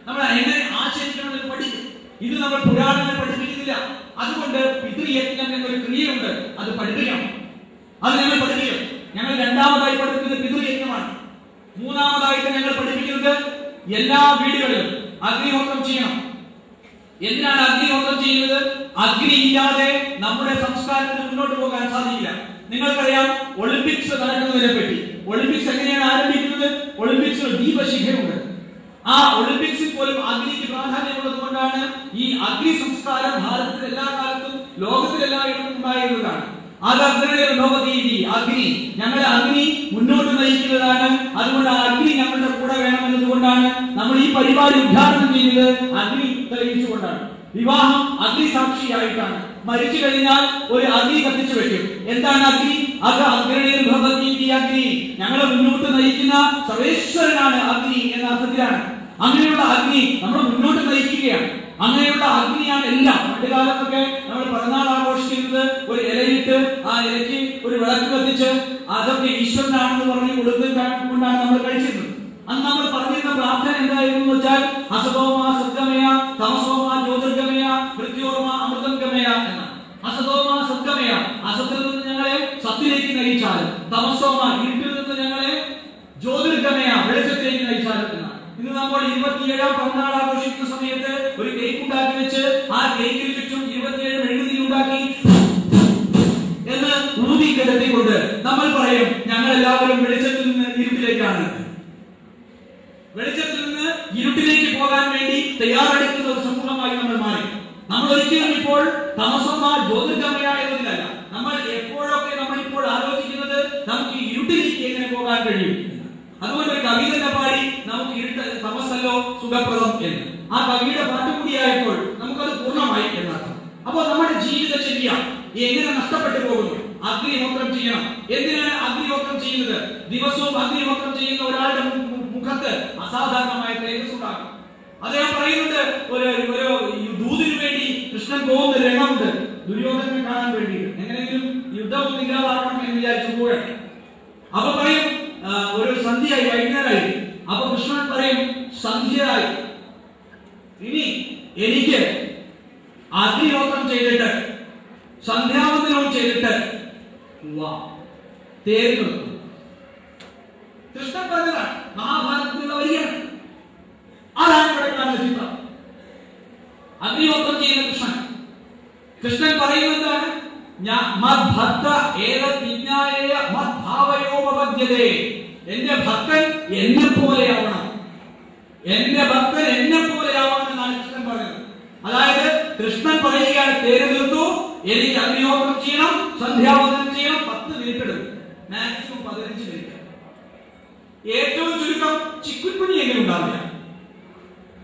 നമ്മൾ എങ്ങനെ ആചരിക്കണമെന്ന് പഠിക്കും. ഇത് നമ്മൾ പുരാണങ്ങൾ പഠിപ്പിക്കുന്നില്ല. അതുകൊണ്ട് പിതൃയജ്ഞം എന്നൊരു ക്രിയയുണ്ട്, അത് പഠിപ്പിക്കണം. അത് ഞങ്ങൾ പഠിപ്പിക്കും. ഞങ്ങൾ രണ്ടാമതായി പഠിപ്പിക്കുന്നത് പിതൃയജ്ഞമാണ്. മൂന്നാമതായിട്ട് ഞങ്ങൾ പഠിപ്പിക്കുന്നത് എല്ലാ വീടുകളിലും അഗ്നിഹോത്രം ചെയ്യണം. എന്തിനാണ് അഗ്നിഹോത്രം ചെയ്യുന്നത്? അഗ്നി ഇല്ലാതെ നമ്മുടെ സംസ്കാരത്തിന് മുന്നോട്ട് പോകാൻ സാധിക്കില്ല. നിങ്ങൾക്കറിയാം ഒളിമ്പിക്സ് നടക്കുന്നതിനെ പറ്റി. ഒളിമ്പിക്സ് എങ്ങനെയാണ് ആരംഭിക്കുന്നത്? ഒളിമ്പിക്സിൽ ദീപശിഖയുണ്ട്. ആ ഒളിമ്പിക്സിൽ പോലും അഗ്നിക്ക് പ്രാധാന്യമുള്ളത് കൊണ്ടാണ് ഈ അഗ്നി സംസ്കാരം ഭാരതത്തിൽ എല്ലാ കാലത്തും ലോകത്തിലെല്ലായിടത്തും ഉണ്ടായിരുന്നതാണ്. അഗ്നി ഞങ്ങളെ അഗ്നി മുന്നോട്ട് നയിക്കുന്നതാണ്. അതുകൊണ്ട് ആ അഗ്നി ഞങ്ങളുടെ കൂടെ വേണമെന്നതുകൊണ്ടാണ് നമ്മൾ ഈ പരിപാടി ഉദ്ഘാടനം ചെയ്യുന്നത്. അഗ്നി തെളിയിച്ചുകൊണ്ടാണ്. വിവാഹം അഗ്നി സാക്ഷിയായിട്ടാണ്. മരിച്ചു കഴിഞ്ഞാൽ ഒരു അഗ്നി കത്തിച്ചു വെക്കും. എന്താണ് അഗ്നി? അഗ്നി ഞങ്ങളെ മുന്നോട്ട് നയിക്കുന്ന സർവേശ്വരനാണ് അഗ്നി എന്ന അർത്ഥത്തിലാണ്. അങ്ങനെയുള്ള അഗ്നി നമ്മൾ മുന്നോട്ട് നയിക്കുകയാണ്. അങ്ങനെയുള്ള അഗ്നിയാണ് എല്ലാം. പണ്ട് കാലത്തൊക്കെ നമ്മൾ പിറന്നാൾ ആഘോഷിക്കുന്നത് ഒരു ഇലയിട്ട് ആ ഇലയ്ക്ക് ഒരു വിളക്ക് കത്തിച്ച് അതൊക്കെ ഈശ്വരനാണെന്ന് പറഞ്ഞ് കൊടുത്തുകൊണ്ടാണ് നമ്മൾ കഴിച്ചിരുന്നത്. അന്ന് നമ്മൾ പറഞ്ഞിരുന്ന പ്രാർത്ഥന എന്തായിരുന്നു വെച്ചാൽ അസതോമ സദ്ഗമയ തമസോമ ജ്യോതിർഗമയ മൃത്യോർമ അമൃതം ഗമയ എന്നാണ്. അസതോമ സദ്ഗമയ, അസത്തിൽ നിന്ന് ഞങ്ങളെ സത്യത്തിലേക്ക് നയിച്ചാൽ, തമസോമ ഇരുട്ടിൽ നിന്ന് ഞങ്ങളെ ജ്യോതിർഗമയ വെളിച്ചത്തിലേക്ക് നയിച്ചാൽ എന്നാണ്. ഇന്ന് നമ്മൾ 27ാം പിറന്നാൾ ആഘോഷിക്കുന്ന സമയത്ത് ഒരു കേക്ക് ഉണ്ടാക്കി വെച്ച് ആ കേക്കിന് ചുറ്റും 27 മെഴുകുതിരി ഉണ്ടാക്കി എന്ന് ഊതി കിടത്തിക്കൊണ്ട് നമ്മൾ പറയും ഞങ്ങൾ എല്ലാവരും വെളിച്ചത്തിൽ നിന്ന് ഇരുട്ടിലേക്കാണ്. വെളിച്ചത്തിൽ നിന്ന് ഇരുട്ടിലേക്ക് പോകാൻ വേണ്ടി തയ്യാറെടുക്കുന്ന ഒരു സമൂഹമായി നമ്മൾ മാറി. നമ്മൾ ഒരിക്കലും ഇപ്പോൾ തമസോമ ജ്യോതിർഗമയ എന്നതിലല്ല. നമ്മൾ എപ്പോഴൊക്കെ നമ്മളിപ്പോൾ ആലോചിക്കുന്നത് നമുക്ക് ഇരുട്ടിലേക്ക് എങ്ങനെ പോകാൻ കഴിയും. അതുകൊണ്ട് ഒരു കവി തന്നെ പാടി നമുക്ക് ഇരുട്ട് തമസല്ലോ സുഖപ്രദം എന്ന്. ആ കവിയുടെ പാട്ട് കൂടിയായപ്പോൾ നമുക്കത് പൂർണ്ണമായി എന്നർത്ഥം. അപ്പോൾ നമ്മുടെ ജീവിതചര്യ എങ്ങനെ നഷ്ടപ്പെട്ടു പോകുന്നു? അഗ്നിഹോത്രം ചെയ്യണം. എന്തിനാണ് അഗ്നിഹോത്രം ചെയ്യുന്നത്? ദിവസവും അഗ്നിഹോത്രം ചെയ്യുന്ന ഒരാളുടെ മുഖത്ത് അസാധാരണമായ തേജസ് ഉണ്ടാകും. അദ്ദേഹം പറയുന്നുണ്ട് ഒരു ദൂതിനു വേണ്ടി കൃഷ്ണൻ പോകുന്ന രംഗമുണ്ട്. ദുര്യോധനെ കാണാൻ വേണ്ടിയിട്ട് എങ്ങനെയെങ്കിലും യുദ്ധം ഇല്ലാതാക്കണം എന്ന് വിചാരിച്ചു പോകട്ടെ. അപ്പൊ പറയും ഒരു സന്ധ്യയായി, വൈകുന്നേരമായി. അപ്പൊ കൃഷ്ണൻ പറയും സന്ധ്യയായി, ഇനി എനിക്ക് അഗ്നിഹോത്രം ചെയ്തിട്ട് സന്ധ്യാവന്തനവും ചെയ്തിട്ട് തേര് നിർത്തും. കൃഷ്ണൻ പറഞ്ഞതാണ്, മഹാഭാരതത്തിലുള്ള വരികയാണ്. അതാണ് ഇവിടെ കാണുന്ന ചിത്രം. അഗ്നിഹോത്രം ചെയ്യുന്ന കൃഷ്ണൻ പറയുന്നത് എന്താണ്? എന്റെ ഭക്തൻ എന്നെ പോലെയാവണം, എന്റെ ഭക്തൻ എന്നെ പോലെയാവണം എന്നാണ് കൃഷ്ണൻ പറയുന്നത്. അതായത് കൃഷ്ണൻ പറയുകയാണ് തേര് നിർത്തു, എനിക്ക് അഗ്നിഹോത്രം ചെയ്യണം, സന്ധ്യാവന്തനം ചെയ്യണം. 10 മിനിറ്റ് എടുക്കും, മാക്സിമം 15 മിനിറ്റ്. ഏറ്റവും ചുരുക്കം ചിക്കുൻകുഞ്ഞി എങ്കിലും ഉണ്ടാവില്ല.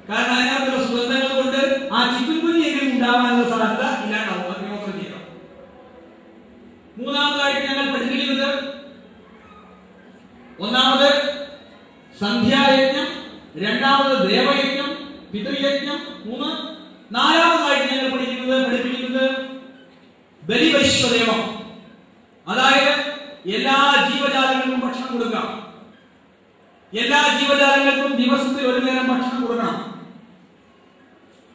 കാരണം അതിനകത്തുള്ള സുഗന്ധങ്ങൾ കൊണ്ട് ആ ചിക്കുൻകുഞ്ഞി എങ്കിലും ഉണ്ടാവാനുള്ള സാധ്യത ഇല്ലാണ്ടാവും അഗ്നിഹോത്രം ചെയ്യണം. മൂന്നാമതായിട്ട് ഞങ്ങൾ പഠിപ്പിക്കുന്നത് ഒന്നാമത് സന്ധ്യായജ്ഞം, രണ്ടാമത് ദേവയജ്ഞം, പിതൃയജ്ഞം, നാലാമതായിട്ട് ഞങ്ങൾ പഠിപ്പിക്കുന്നത് ബലിവൈശ്വദേവം. അതായത് എല്ലാ ജീവജാലങ്ങൾക്കും ഭക്ഷണം കൊടുക്കാം. എല്ലാ ജീവജാലങ്ങൾക്കും ദിവസത്തിൽ ഒരു നേരം ഭക്ഷണം കൊടുക്കണം.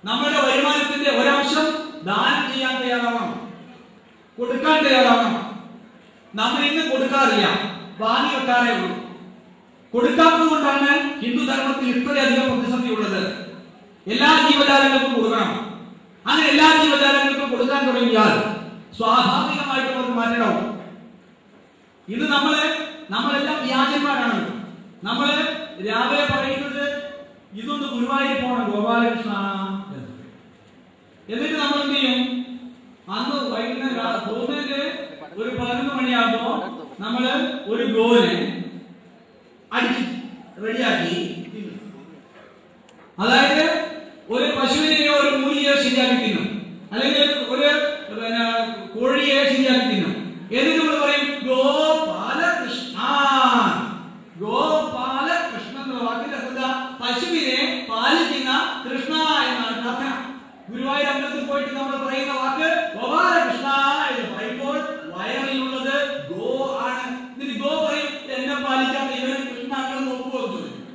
നമ്മുടെ വരുമാനത്തിന്റെ ഒരംശം ദാനം ചെയ്യാൻ തയ്യാറാവണം, കൊടുക്കാൻ തയ്യാറാവണം. നമ്മൾ ഇന്ന് കൊടുക്കാറില്ല, വാങ്ങി വെക്കാറേ ഉള്ളൂ. കൊടുക്കാത്തത് കൊണ്ടാണ് ഹിന്ദു ധർമ്മത്തിൽ ഇത്രയധികം പ്രതിസന്ധി ഉള്ളത്. എല്ലാ ജീവജാലങ്ങൾക്കും കൊടുക്കണം. അങ്ങനെ എല്ലാ ജീവജാലങ്ങൾക്കും കൊടുക്കാൻ തുടങ്ങിയാൽ സ്വാഭാവികമായിട്ടും ഒരു മാറ്റവും. ഇത് നമ്മളെല്ലാം വ്യാജന്മാരാണ്. നമ്മള് രാവിലെ പറയുന്നത് ഇതൊന്ന് ഗുരുവായൂർ പോണം ഗോപാലകൃഷ്ണ, എന്നിട്ട് നമ്മൾ എന്ത് ചെയ്യും? അന്ന് വൈകുന്നേരം പോകുന്നതിന്റെ ഒരു 11 മണിയാകുമ്പോ നമ്മള് ഒരു ഗോവിനെ അടിച്ച് റെഡിയാക്കി. അതായത് ഒരു പശുവിനെയോ ഒരു മൂലിയോ ശരിയാക്കി തിന്നും, അല്ലെങ്കിൽ ഒരു കോഴിയെ ശരിയാക്കി തിന്നും. എന്നിട്ട് നമ്മൾ പറയും ഗോപാലകൃഷ്ണ. ഗോപാലകൃഷ്ണ എന്ന വാക്കിന്റെ അർത്ഥം പശുവിനെ പാലിക്കുന്ന കൃഷ്ണ എന്നാണ് പ്രാർത്ഥന. ഗുരുവായൂർ അമ്പലത്തിൽ പോയിട്ട് നമ്മൾ പറയുന്ന വാക്ക് ഗോപാലകൃഷ്ണ എന്ന് പറയുമ്പോൾ വയറിലുള്ളത് ഗോ ആണ്. എന്നിട്ട് ഗോ പറയും എന്നെ പാലിക്കാത്ത ഇവരെ കൃഷ്ണ നോക്കുമോ ചോദിക്കും.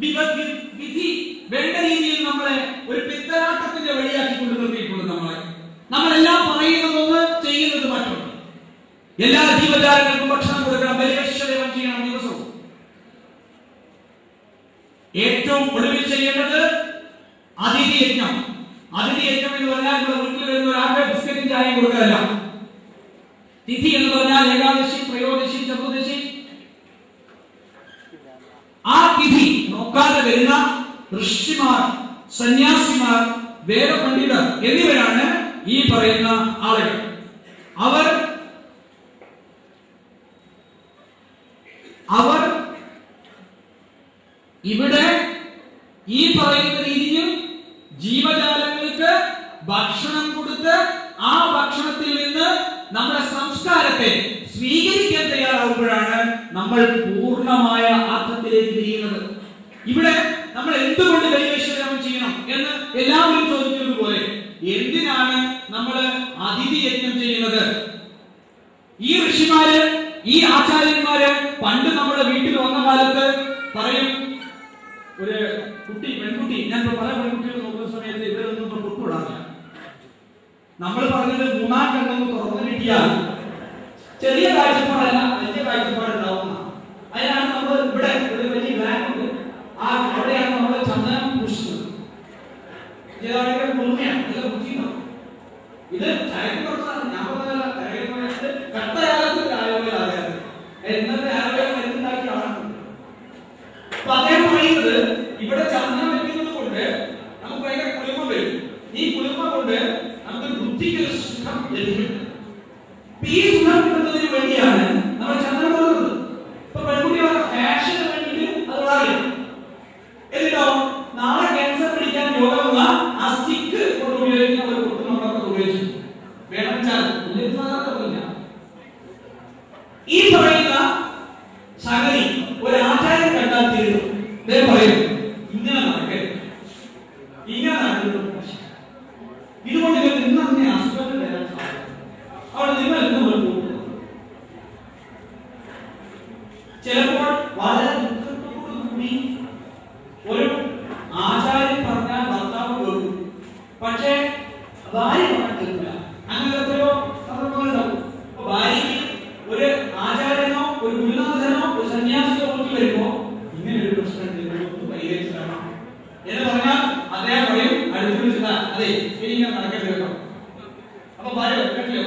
വിധി വേണ്ട രീതിയിൽ നമ്മളെ ഒരു പിത്തനാട്ടത്തിന്റെ വഴിയാക്കി കൊണ്ടു നിർത്തിയിട്ടുണ്ട്. നമ്മളെല്ലാം പറയുന്നതൊന്ന്, ചെയ്യുന്നത് മറ്റൊന്ന്. എല്ലാ ജീവജാലങ്ങൾക്കും ഭക്ഷണം കൊടുക്കണം, ബലിവൈശ്വദേവം ചെയ്യണം ദിവസവും. ഏറ്റവും ഒടുവിൽ ചെയ്യേണ്ടത് അതിഥി യജ്ഞം. അതിഥി യജ്ഞം എന്ന് പറഞ്ഞാൽ ഇവിടെ വീട്ടിൽ വരുന്ന ഒരാൾക്ക് ബിസ്ക്കറ്റും ചായയും കൊടുക്കാനല്ല. തിഥി എന്ന് പറഞ്ഞാൽ ഏകാദശി, ത്രയോദശി, ചതുർദശി. ആ തിഥി നോക്കാതെ വരുന്ന ഋഷിമാർ, സന്യാസിമാർ, വേദപണ്ഡിതർ എന്നിവരാണ് ഈ പറയുന്ന ആളുകൾ. അവർ ഇവിടെ ഈ പറയുന്ന രീതിയിൽ ജീവജാലങ്ങൾക്ക് ഭക്ഷണം കൊടുത്ത് ആ ഭക്ഷണത്തിൽ നിന്ന് നമ്മുടെ സംസ്കാരത്തെ സ്വീകരിക്കാൻ തയ്യാറാവുമ്പോഴാണ് നമ്മൾ പൂർണ്ണമായ അർത്ഥത്തിലേക്ക് തിരിയുന്നത്. ഇവിടെ നമ്മൾ എന്തുകൊണ്ട് ബലിവൈശ്വദേവം ചെയ്യണം എന്ന് എല്ലാവരും ചോദിക്കുന്നത് പോലെ എന്തിനാണ് നമ്മൾ അതിഥി യജ്ഞം ചെയ്യുന്നത്? ഈ ഋഷിമാര്, ഈ ആചാര്യന്മാര് പണ്ട് നമ്മുടെ വീട്ടിൽ വന്ന കാലത്ത് പറയും, ഒരു കുട്ടി, പെൺകുട്ടി, ഞാൻ പല പെൺകുട്ടികൾ നോക്കുന്ന സമയത്ത് ഇവരൊന്നും പൊട്ടുവിടാറില്ല. നമ്മൾ പറഞ്ഞത് മൂന്നാം കണ്ണെന്ന് തുറന്നു കിട്ടിയാൽ ചെറിയ കാഴ്ചപ്പാടല്ല, വലിയ കാഴ്ചപ്പാടുണ്ടാവുന്ന. അതിനാണ് നമ്മൾ ഇവിടെ ഒരു വലിയ ബാങ്ക് ഉണ്ട്, അവിടെയാണ് നമ്മൾ ചന്ദനം പൂശുന്നത്. കുളിമയാണ്, നല്ല ബുദ്ധിയാണ്. ഇത് ചായക്ക് പുറത്താണ്, ഞാൻ പറഞ്ഞതല്ല. കട്ടകാലത്ത് ആരോഗ്യം ഇന്നത്തെ ആരോഗ്യം മരുന്നുണ്ടാക്കിയാണ്. അപ്പൊ അദ്ദേഹം പറയുന്നത് ഇവിടെ ചന്ദനം വെക്കുന്നത് കൊണ്ട് നമുക്ക് ഭയങ്കര കുളിമ വരും. ഈ കുളിമ കൊണ്ട് നമുക്ക് ബുദ്ധിക്ക് സുഖം ലഭിക്കും. ഈ സുഖം കിട്ടുന്നതിന് വേണ്ടിയാണ് നമ്മൾ ചന്ദനം കൊടുക്കുന്നത്. ഇപ്പൊ പെൺകുട്ടികളുടെ ഫാഷന് വേണ്ടിയിട്ട് അത് വളരും. എന്നിട്ടോ നാളെ ക്യാൻസർ പിടിക്കാൻ രോഗമുള്ള ആ സ്റ്റിക്ക് കൊണ്ട് ഉപയോഗിക്കുന്ന ഒരു പൊട്ട് നമ്മളൊക്കെ ഉപയോഗിച്ചു വേണമെച്ചാൽ ഈ പറയുന്ന സംഗതി ഒരു ആചാരം കണ്ടാൽ തീരുന്നു. അദ്ദേഹം പറയും, ഇങ്ങനെ നടക്കരുത്, ഇങ്ങനെ നടക്കുന്നത്. ഇതുകൊണ്ട് നിങ്ങൾ ഇന്ന് തന്നെ അസുഖങ്ങൾ വരാൻ സാധിക്കും. അവിടെ നിങ്ങൾ ഇന്ന് ചിലപ്പോൾ വളരെ ദുഃഖത്തോടുകൂടി ഒരു ആചാര്യൻ പറഞ്ഞാൽ ഭർത്താവ് കേൾക്കും, പക്ഷേ ഭാര്യ പറഞ്ഞാൽ കേൾക്കില്ല. അങ്ങനെ എത്രയോ സന്ദർഭങ്ങളുണ്ടാവും. ഭാര്യയ്ക്ക് ഒരു ആചാര്യനോ ഒരു ഗുരുനാഥനോ ഒരു സന്യാസിയോ നോക്കി വരുമ്പോ ഇങ്ങനെ ഒരു പ്രശ്നം പരിഹരിച്ചു തരണം എന്ന് പറഞ്ഞാൽ അദ്ദേഹം പറയും, അടുത്ത് വിളിച്ചില്ല, അതെ ശരിക്കും നടക്കരുത് കേട്ടോ. അപ്പൊ ഭാര്യ വെക്കട്ടില്ല.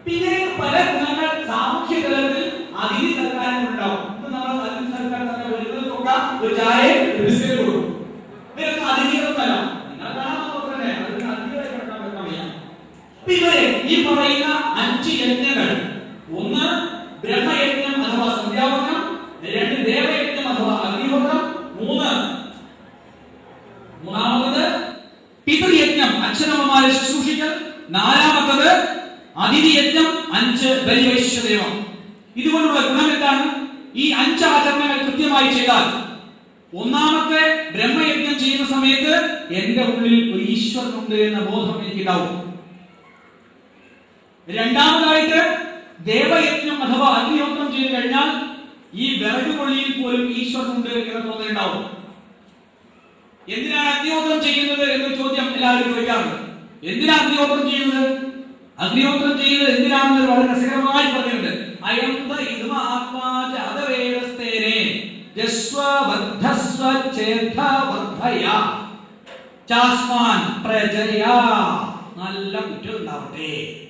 പിന്നെ പല ഗുണങ്ങൾ സാമൂഹ്യ തലത്തിൽ അതിഥി സർക്കാരിനുണ്ടാവും. നമ്മൾ അതിഥി സർക്കാർ തന്നെ വരുന്നതൊക്കെ ഒരു ചായ, ഒരു ബിസ്ക്കറ്റ് കൊടുക്കും. ഇവരൊന്നും അതിഥികളൊന്നല്ല, നിങ്ങൾ കാണാൻ തന്നെ അതിന് അതിഥികളെ കിടക്കാൻ വെക്കാൻ വയ്യ. ഇവരെ ഈ പറയുന്ന 5 യജ്ഞങ്ങൾ, ഒന്ന് ബ്രഹ്മയജ്ഞം അഥവാ സന്ധ്യാവനം, 2 ദേവയജ്ഞം അഥവാ അഗ്നിഹോത്രം, മൂന്നാമത് പിതൃയജ്ഞം അച്ഛനമ്മമാരെ ശുശ്രൂഷിക്കൽ, 4ാമത്തത് അതിഥി യജ്ഞം, 5 ബലിവൈശ്വദേവം. ഇതുകൊണ്ടുള്ള ഗുണം എന്താണ്? ഈ 5 ആചരണങ്ങൾ കൃത്യമായി ചെയ്താൽ, ഒന്നാമത്തെ ബ്രഹ്മയജ്ഞം ചെയ്യുന്ന സമയത്ത് എന്റെ ഉള്ളിൽ ഒരു ഈശ്വരനുണ്ട് എന്ന ബോധം എനിക്കുണ്ടാവും. രണ്ടാമതായിട്ട് ദേവയജ്ഞം അഥവാ അഗ്നിഹോത്രം ചെയ്തു കഴിഞ്ഞാൽ ഈ വിറകുകൊള്ളിയിൽ പോലും ഈശ്വരനുണ്ട് എന്ന തോന്നലുണ്ടാവും. എന്തിനാണ് അഗ്നിഹോത്രം ചെയ്യുന്നത് എന്നൊരു ചോദ്യം എല്ലാവരും ചോദിക്കാറുണ്ട്. എന്തിനാണ് അഗ്നിഹോത്രം ചെയ്യുന്നത്? അഗ്നിഹോത്രം ചെയ്യുന്നത് എന്തിനാണെന്ന് വളരെ രസകരമായി പറഞ്ഞിട്ടുണ്ട്. അയന്ത ഇദം ആത്മാചാതവേദസ്തേനേ ജസ്വബദ്ധസ്വ ചേതവർദ്ധയ ചാസ്മാൻ പ്രജയാ. നല്ല കുറ്റം ഉണ്ടാവട്ടെ.